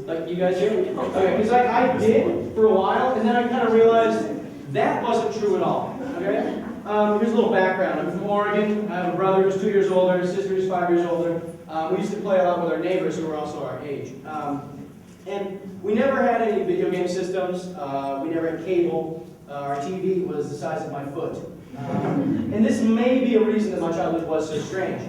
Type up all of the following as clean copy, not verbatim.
Like, you guys do? Okay, because I did for a while, and then I kind of realized that wasn't true at all. Okay? Here's a little background. I'm from Oregon. I have a brother who's 2 years older, a sister who's 5 years older. We used to play a lot with our neighbors who were also our age. And we never had any video game systems. We never had cable. Our TV was the size of my foot. And this may be a reason that my childhood was so strange.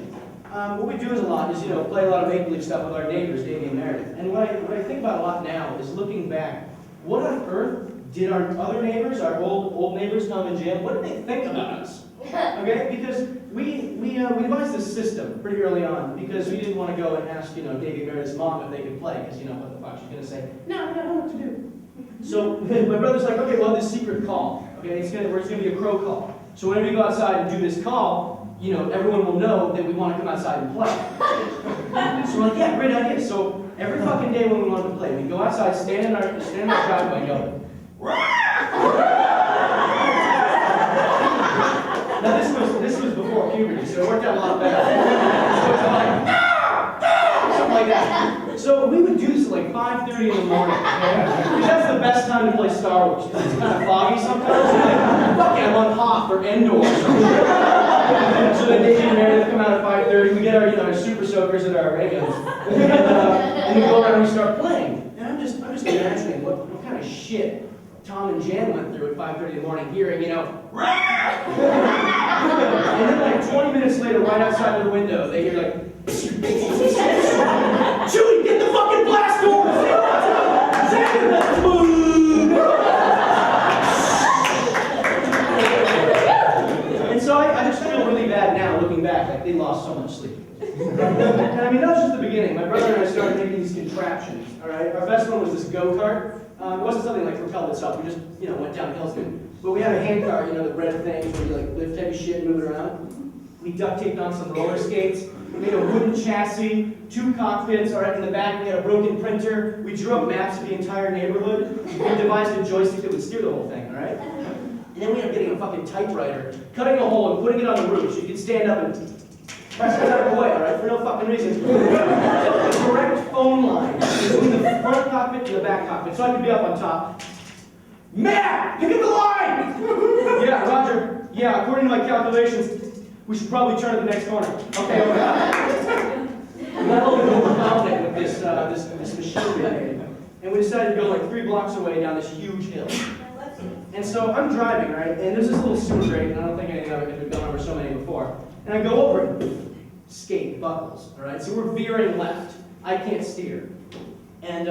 What we do is a lot is, play a lot of make-believe stuff with our neighbors, Davey and Meredith. And what I think about a lot now is looking back, what on earth did our other neighbors, our old neighbors, Tom and Jim, what did they think about us? Okay, because we devised this system pretty early on because we didn't want to go and ask, Davey and Meredith's mom if they could play, because what the fuck, she's going to say, no, I don't know what to do. So my brother's like, okay, well, this secret call, okay, it's going to be a crow call. So whenever you go outside and do this call, everyone will know that we want to come outside and play. So we're like, yeah, great idea. So every fucking day when we wanted to play, we'd go outside, stand in our driveway and go, now this was before puberty, so it worked out a lot better. So it's like, something like that. So we would do this at like 5:30 in the morning. Okay? Because that's the best time to play Star Wars. Because it's kind of foggy sometimes. You're like, fuck it, I'm on Hoth or Endor. So then Davey and Meredith come out at 5:30. We get our super soakers and our ray guns, and we go around and we start playing. And I'm just imagining what kind of shit Tom and Jan went through at 5:30 in the morning, hearing, and then like 20 minutes later, right outside of the window, they hear like, Chewie, get the fucking blast doors! And so I just feel really bad now, looking back, like they lost so much sleep. And I mean, that was just the beginning. My brother and I started making these contraptions, all right? Our best one was this go-kart. It wasn't something like propelled itself. We just, went down hills. But we had a hand car, the red things where you like lift heavy shit and move it around. We duct taped on some roller skates. We made a wooden chassis, 2 cockpits. All right, in the back we had a broken printer. We drew up maps of the entire neighborhood. We devised a joystick that would steer the whole thing. All right. And then we ended up getting a fucking typewriter, cutting a hole and putting it on the roof so you could stand up and press it out of the way, all right, for no fucking reason. The correct phone line between the front cockpit and the back cockpit, so I could be up on top. Matt, pick up the line! Yeah, Roger. Yeah, according to my calculations, we should probably turn at the next corner. Okay, over. We got a little bit overconfident with this machine we made, and we decided to go like 3 blocks away down this huge hill. And so I'm driving, right, and there's this little sewer grate, and I don't think anything of it because we've gone over so many before. And I go over it, skate buckles, all right? So we're veering left. I can't steer. And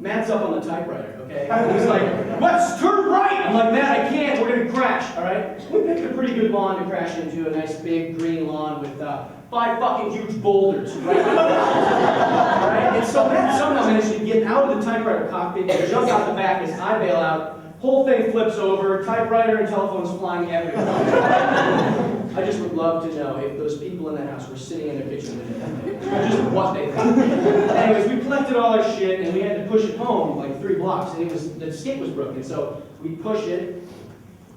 Matt's up on the typewriter, okay? And he's like, let's turn right! I'm like, Matt, I can't, we're gonna crash, all right? We picked a pretty good lawn to crash into, a nice big green lawn with 5 fucking huge boulders, right? All right? And so Matt somehow managed to get out of the typewriter cockpit and jump out the back as I bail out. Whole thing flips over, typewriter and telephones flying everywhere. I just would love to know if those people in the house were sitting in their kitchen window, just what they thought. Anyways, we collected all our shit and we had to push it home like 3 blocks, and the skate was broken. So we push it,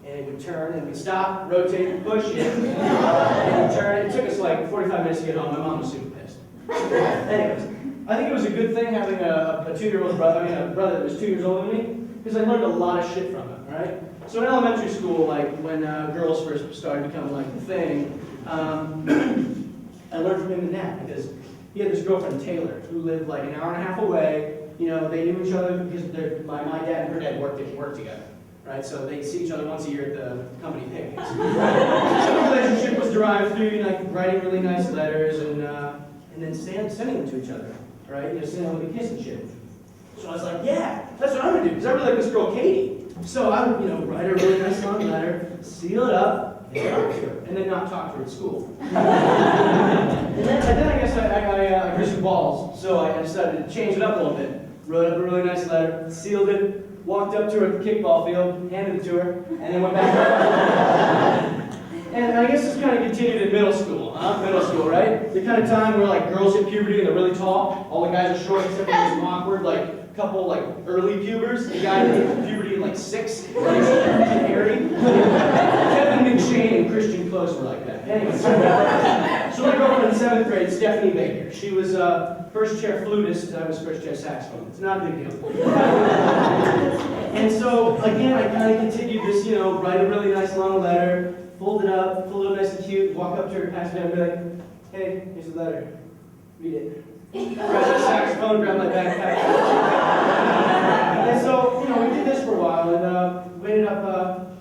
and it would turn, and we'd stop, rotate, push it, and it would turn. It took us like 45 minutes to get home. My mom was super pissed. Anyways, I think it was a good thing having a 2-year-old brother, a brother that was 2 years older than me, because I learned a lot of shit from him, all right? So in elementary school, like when girls first started becoming like the thing, I learned from him in that because he had this girlfriend, Taylor, who lived like an hour and a half away. They knew each other because my dad and her dad worked together, right? So they'd see each other once a year at the company picnics. So the relationship was derived through like writing really nice letters and then sending them to each other, right? Sending them with a kiss and shit. So I was like, yeah, that's what I'm gonna do, because I really like this girl, Katie. So I would, write her a really nice long letter, seal it up, and talk to her, and then not talk to her at school. and then I guess I grew some balls, so I decided to change it up a little bit. Wrote up a really nice letter, sealed it, walked up to her at the kickball field, handed it to her, and then went back. And I guess this kind of continued in middle school, Middle school, right? The kind of time where like girls hit puberty and they're really tall, all the guys are short except for this awkward, like, couple like early pubers. The guy that hit puberty in like 6, like hairy. Kevin McShane and Christian Close were like that. Anyway, so my girlfriend in 7th grade, Stephanie Baker. She was first chair flutist, I was first chair saxophone. It's not a big deal. And so, again, I kind of continued this, you know, write a really nice long letter, fold it up, fold it up nice and cute, walk up to her, pass it down, and be like, hey, here's the letter. Read it. Grab my saxophone, grab my backpack. And so, you know, we did this for a while, and we ended up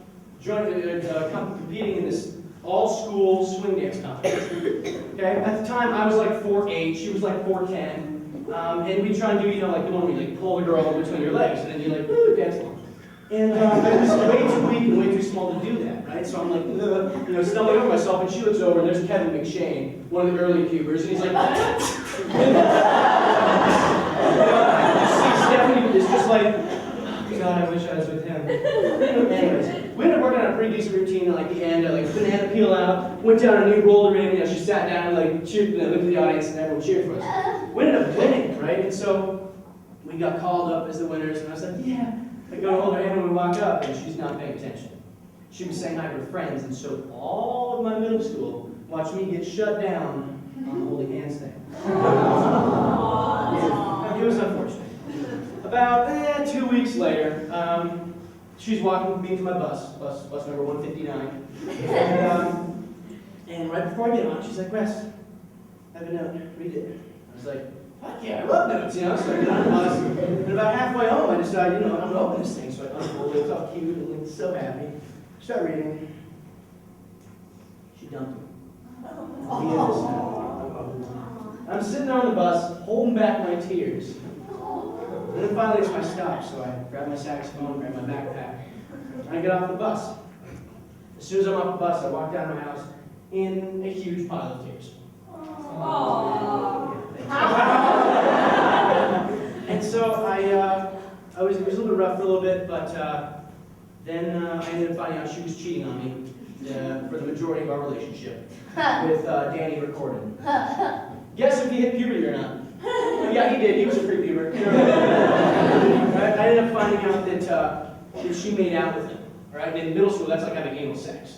competing in this all-school swing dance competition. Okay? At the time, I was like 4'8", she was like 4'10", and we try and do, you know, like the one where you like pull the girl between your legs, and then you like, woo, dance along. And I was way too weak and way too small to do that, right? So I'm like, you know, stumbling over myself, and she looks over, and there's Kevin McShane, one of the early cubers, and he's like, Stephanie is just like, God, I wish I was with him. Anyways, we ended up working on a pretty decent routine at like the end. I like banana peel out, went down and he rolled her in. You know, she sat down and like cheered, looked at the audience, and everyone cheered for us. We ended up winning, right? And so we got called up as the winners, and I was like, yeah. I go to hold her hand when we walk up, and she's not paying attention. She was saying hi to her friends, and so all of my middle school watched me get shut down on the holding hands thing. It was unfortunate. About 2 weeks later, she's walking with me to my bus number 159. And right before I get on, she's like, Wes, I have a note, read it. I was like, fuck yeah, I love notes, you know? So I get on the bus, and about halfway home, I decided, you know, I'm gonna open this thing. So I unfold it, it's all cute and like, so happy. Start reading. She dumped me. I'm sitting on the bus, holding back my tears. And then finally it's my stop, so I grab my saxophone, grab my backpack, and I get off the bus. As soon as I'm off the bus, I walk down to my house in a huge pile of tears. And so it was a little bit rough for a little bit, but then I ended up finding out she was cheating on me for the majority of our relationship with Danny Recorded. Guess if he hit puberty or not. Yeah, he did. He was a pre-puber. Right? I ended up finding out that she made out with him. Right? In middle school, that's like having anal sex.